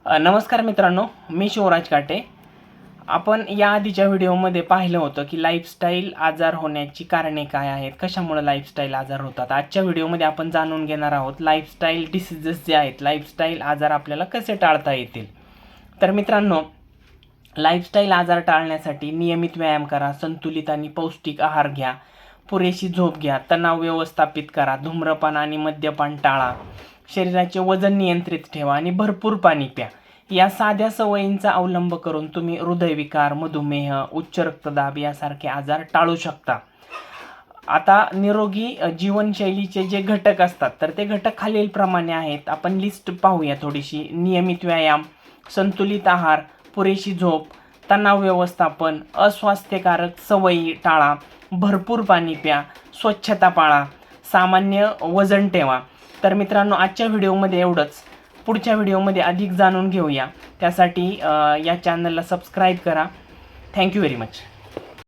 नमस्कार मित्रांनो, मी शिवराज काटे। आपण या आधीच्या व्हिडिओमध्ये पाहिलं होतं की लाईफस्टाईल आजार होण्याची कारणे काय आहेत, कशामुळे लाईफस्टाईल आजार होतात। आजच्या व्हिडिओमध्ये आपण जाणून घेणार आहोत लाईफस्टाईल डिसीजेस जे आहेत, लाईफस्टाईल आजार आपल्याला कसे टाळता येतील। तर मित्रांनो, लाईफस्टाईल आजार टाळण्यासाठी नियमित व्यायाम करा, संतुलित आणि पौष्टिक आहार घ्या, पुरेशी झोप घ्या, तणाव व्यवस्थापित करा, धूम्रपान आणि मद्यपान टाळा, शरीराचे वजन नियंत्रित ठेवा आणि भरपूर पाणी प्या। या साध्या सवयींचा अवलंब करून तुम्ही हृदयविकार, मधुमेह, उच्च रक्तदाब यासारखे आजार टाळू शकता। आता निरोगी जीवनशैलीचे जे घटक असतात तर ते घटक खालीलप्रमाणे आहेत। आपण लिस्ट पाहूया थोडीशी। नियमित व्यायाम, संतुलित आहार, पुरेशी झोप, तणाव व्यवस्थापन, अस्वास्थ्यकारक सवयी टाळा, भरपूर पाणी प्या, स्वच्छता पाळा, सामान्य वजन ठेवा। तर मित्रांनो, आजच्या व्हिडिओमध्ये एवढंच। पुढच्या व्हिडिओमध्ये अधिक जाणून घेऊया। त्यासाठी या चॅनलला सबस्क्राईब करा। Thank you very much.